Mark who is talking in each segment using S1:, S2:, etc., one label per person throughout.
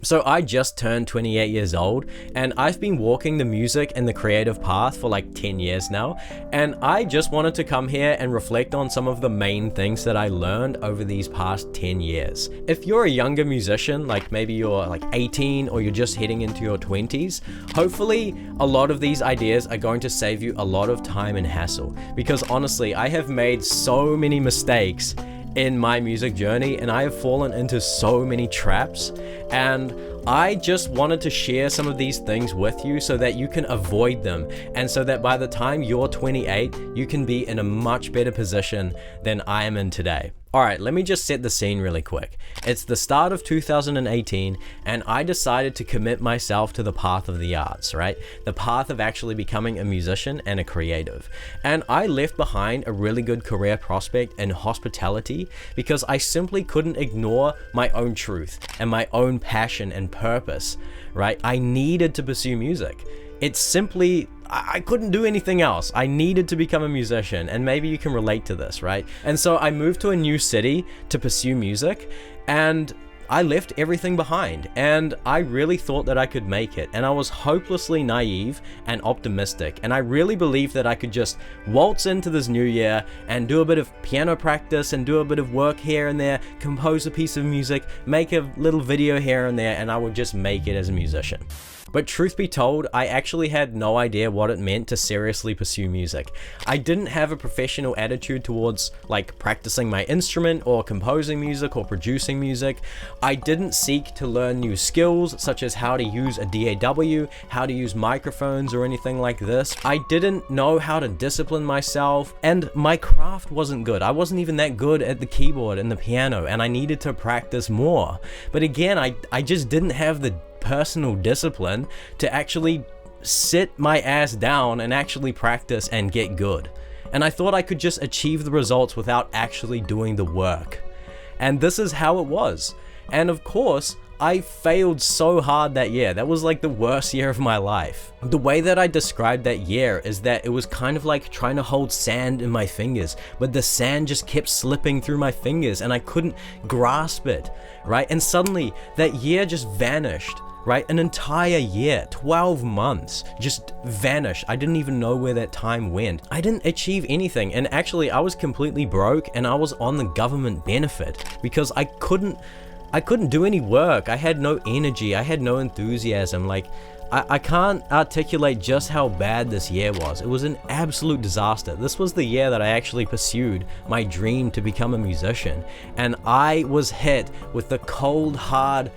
S1: So I just turned 28 years old, and I've been walking the music and the creative path for like 10 years now, and I just wanted to come here and reflect on some of the main things that I learned over these past 10 years. If you're a younger musician, like maybe you're like 18 or you're just heading into your 20s, hopefully a lot of these ideas are going to save you a lot of time and hassle, because honestly, I have made so many mistakes in my music journey, and I have fallen into so many traps, and I just wanted to share some of these things with you so that you can avoid them, and so that by the time you're 28, you can be in a much better position than I am in today. Alright, let me just set the scene really quick. It's the start of 2018, and I decided to commit myself to the path of the arts, right? The path of actually becoming a musician and a creative. And I left behind a really good career prospect in hospitality because I simply couldn't ignore my own truth and my own passion and purpose, right? I needed to pursue music. It's simply, I couldn't do anything else. I needed to become a musician, and maybe you can relate to this, right? And so I moved to a new city to pursue music, and I left everything behind, and I really thought that I could make it, and I was hopelessly naive and optimistic, and I really believed that I could just waltz into this new year and do a bit of piano practice and do a bit of work here and there, compose a piece of music, make a little video here and there, and I would just make it as a musician. But truth be told, I actually had no idea what it meant to seriously pursue music. I didn't have a professional attitude towards like practicing my instrument or composing music or producing music. I didn't seek to learn new skills such as how to use a DAW, how to use microphones or anything like this. I didn't know how to discipline myself, and my craft wasn't good. I wasn't even that good at the keyboard and the piano, and I needed to practice more. But again, I just didn't have the personal discipline to actually sit my ass down and actually practice and get good. And I thought I could just achieve the results without actually doing the work. And this is how it was. And of course, I failed so hard that year. That was like the worst year of my life. The way that I described that year is that it was kind of like trying to hold sand in my fingers, but the sand just kept slipping through my fingers and I couldn't grasp it, right? And suddenly that year just vanished. Right? An entire year, 12 months, just vanished. I didn't even know where that time went. I didn't achieve anything, and actually I was completely broke and I was on the government benefit because I couldn't do any work. I had no energy, I had no enthusiasm. Like, I can't articulate just how bad this year was. It was an absolute disaster. This was the year that I actually pursued my dream to become a musician, and I was hit with the cold, hard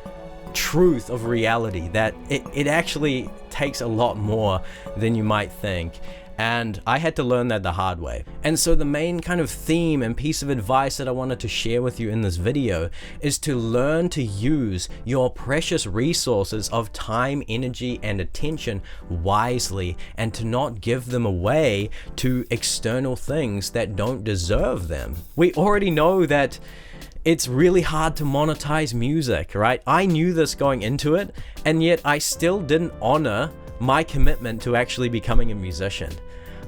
S1: truth of reality that it actually takes a lot more than you might think, and I had to learn that the hard way. And so the main kind of theme and piece of advice that I wanted to share with you in this video is to learn to use your precious resources of time, energy, and attention wisely, and to not give them away to external things that don't deserve them. We already know that it's really hard to monetize music, right? I knew this going into it, and yet I still didn't honor my commitment to actually becoming a musician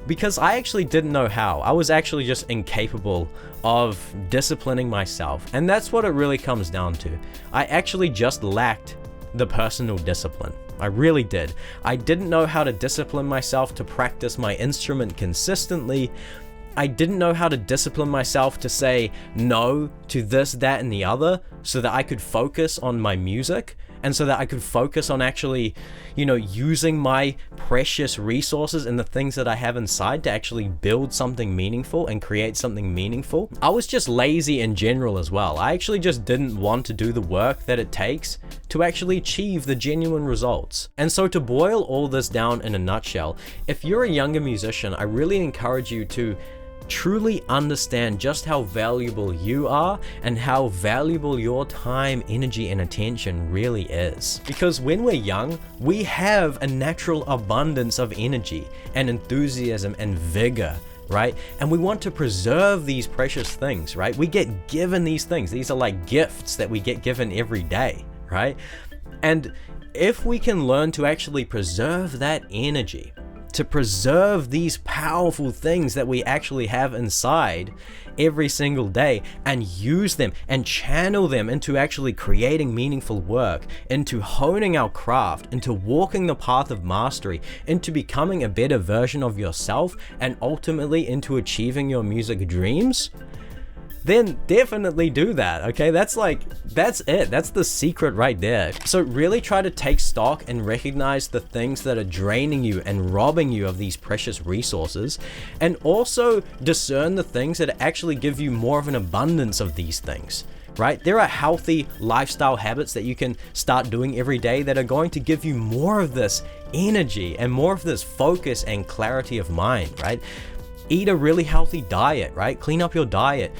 S1: because I actually didn't know how. I was actually just incapable of disciplining myself, and that's what it really comes down to. I actually just lacked the personal discipline. I really did. I didn't know how to discipline myself to practice my instrument consistently. I didn't know how to discipline myself to say no to this, that, and the other so that I could focus on my music and so that I could focus on actually, using my precious resources and the things that I have inside to actually build something meaningful and create something meaningful. I was just lazy in general as well. I actually just didn't want to do the work that it takes to actually achieve the genuine results. And so to boil all this down in a nutshell, if you're a younger musician, I really encourage you to truly understand just how valuable you are and how valuable your time, energy, and attention really is. Because when we're young, we have a natural abundance of energy and enthusiasm and vigor, right? And we want to preserve these precious things, right? We get given these things. These are like gifts that we get given every day, right? And if we can learn to actually preserve that energy, to preserve these powerful things that we actually have inside every single day and use them and channel them into actually creating meaningful work, into honing our craft, into walking the path of mastery, into becoming a better version of yourself, and ultimately into achieving your music dreams, then definitely do that, okay? That's it. That's the secret right there. So really try to take stock and recognize the things that are draining you and robbing you of these precious resources, and also discern the things that actually give you more of an abundance of these things, right? There are healthy lifestyle habits that you can start doing every day that are going to give you more of this energy and more of this focus and clarity of mind, right? Eat a really healthy diet, right? Clean up your diet.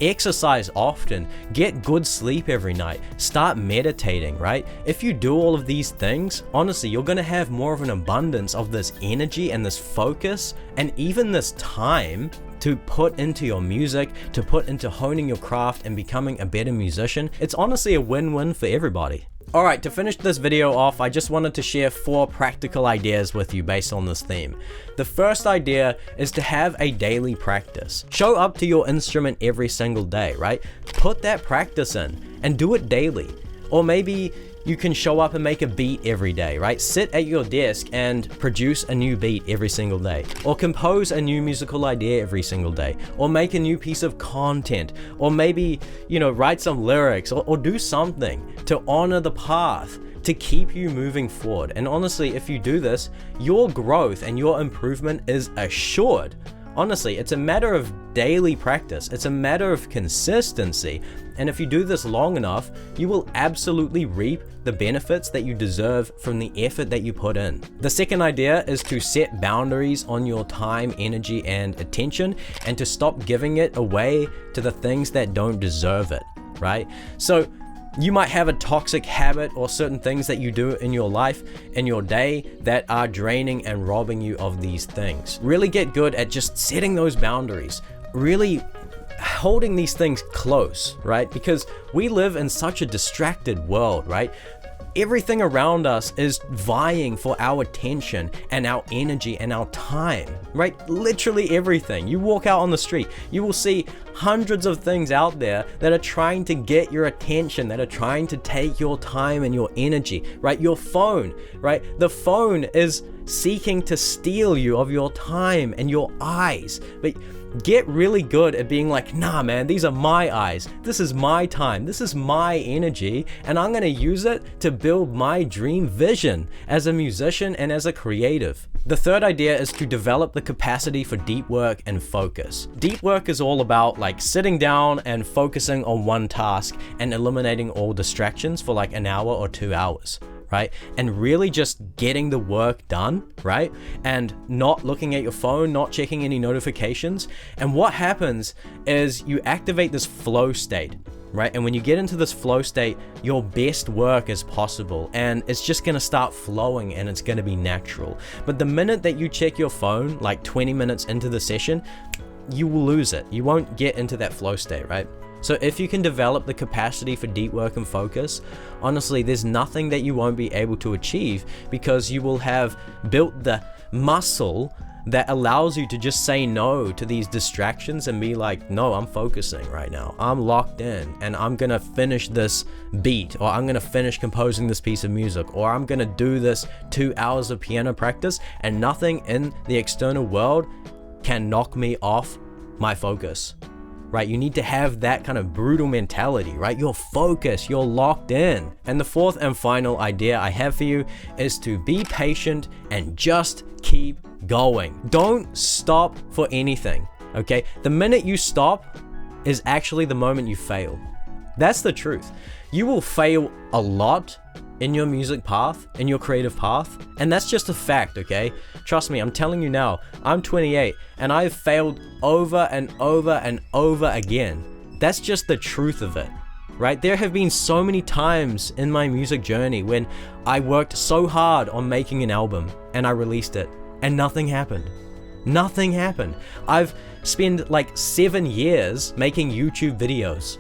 S1: Exercise often, get good sleep every night, start meditating, right? If you do all of these things, honestly, you're gonna have more of an abundance of this energy and this focus and even this time to put into your music, to put into honing your craft and becoming a better musician. It's honestly a win-win for everybody. Alright, to finish this video off, I just wanted to share 4 practical ideas with you based on this theme. The first idea is to have a daily practice. Show up to your instrument every single day, right? Put that practice in and do it daily. Or maybe you can show up and make a beat every day, right? Sit at your desk and produce a new beat every single day, or compose a new musical idea every single day, or make a new piece of content, or maybe, write some lyrics, or do something to honor the path, to keep you moving forward. And honestly, if you do this, your growth and your improvement is assured. Honestly, it's a matter of daily practice. It's a matter of consistency. And if you do this long enough, you will absolutely reap the benefits that you deserve from the effort that you put in. The second idea is to set boundaries on your time, energy, and attention, and to stop giving it away to the things that don't deserve it, right? So you might have a toxic habit or certain things that you do in your life, in your day, that are draining and robbing you of these things. Really get good at just setting those boundaries, really holding these things close, right? Because we live in such a distracted world, right? Everything around us is vying for our attention and our energy and our time, right? Literally everything. You walk out on the street, you will see hundreds of things out there that are trying to get your attention, that are trying to take your time and your energy, right? Your phone, right? The phone is seeking to steal you of your time and your eyes. But get really good at being like, nah man, these are my eyes, this is my time, this is my energy, and I'm gonna use it to build my dream vision as a musician and as a creative. The third idea is to develop the capacity for deep work and focus. Deep work is all about sitting down and focusing on one task and eliminating all distractions for an hour or 2 hours. Right? And really just getting the work done, right? And not looking at your phone, not checking any notifications. And what happens is you activate this flow state, right? And when you get into this flow state, your best work is possible, and it's just gonna start flowing and it's gonna be natural. But the minute that you check your phone, 20 minutes into the session, you will lose it. You won't get into that flow state, right? So if you can develop the capacity for deep work and focus, honestly, there's nothing that you won't be able to achieve, because you will have built the muscle that allows you to just say no to these distractions and be like, no, I'm focusing right now. I'm locked in and I'm gonna finish this beat, or I'm gonna finish composing this piece of music, or I'm gonna do this 2 hours of piano practice, and nothing in the external world can knock me off my focus. Right? You need to have that kind of brutal mentality, right? You're focused, you're locked in. And the fourth and final idea I have for you is to be patient and just keep going. Don't stop for anything, okay? The minute you stop is actually the moment you fail. That's the truth. You will fail a lot in your music path, in your creative path, and that's just a fact, okay? Trust me, I'm telling you now, I'm 28 and I've failed over and over and over again. That's just the truth of it, right? There have been so many times in my music journey when I worked so hard on making an album and I released it and nothing happened. Nothing happened. I've spent 7 years making YouTube videos,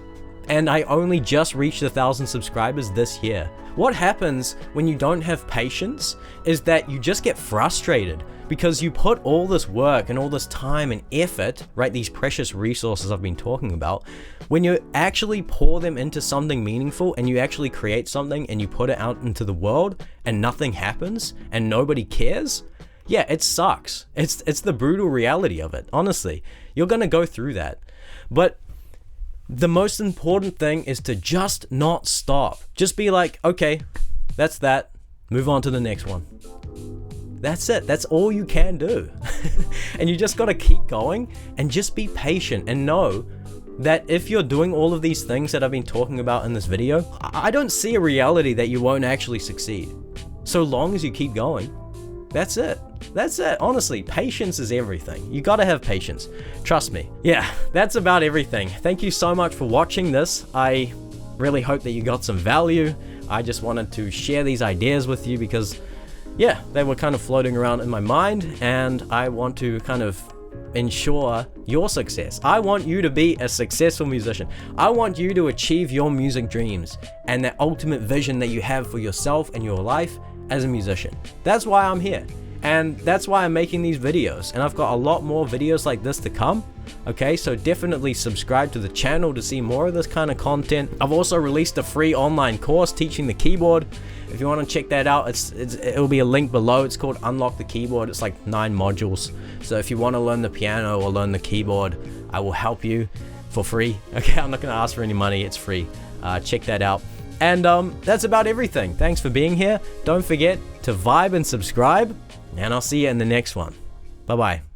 S1: and I only just reached 1,000 subscribers this year. What happens when you don't have patience is that you just get frustrated because you put all this work and all this time and effort, right, these precious resources I've been talking about, when you actually pour them into something meaningful and you actually create something and you put it out into the world and nothing happens and nobody cares, yeah, it sucks. It's the brutal reality of it, honestly. You're gonna go through that. But the most important thing is to just not stop. Just be like, okay, that's that. Move on to the next one. That's it. That's all you can do. And you just got to keep going and just be patient and know that if you're doing all of these things that I've been talking about in this video, I don't see a reality that you won't actually succeed. So long as you keep going, that's it. That's it. Honestly, patience is everything. You gotta have patience. Trust me. Yeah, that's about everything. Thank you so much for watching this. I really hope that you got some value. I just wanted to share these ideas with you because, yeah, they were kind of floating around in my mind, and I want to kind of ensure your success. I want you to be a successful musician. I want you to achieve your music dreams and that ultimate vision that you have for yourself and your life as a musician. That's why I'm here. And that's why I'm making these videos, and I've got a lot more videos like this to come. Okay, so definitely subscribe to the channel to see more of this kind of content. I've also released a free online course teaching the keyboard. If you want to check that out, it'll be a link below. It's called Unlock the Keyboard. It's like 9 modules. So if you want to learn the piano or learn the keyboard, I will help you for free. Okay, I'm not going to ask for any money. It's free. Check that out. And that's about everything. Thanks for being here. Don't forget to vibe and subscribe. And I'll see you in the next one. Bye-bye.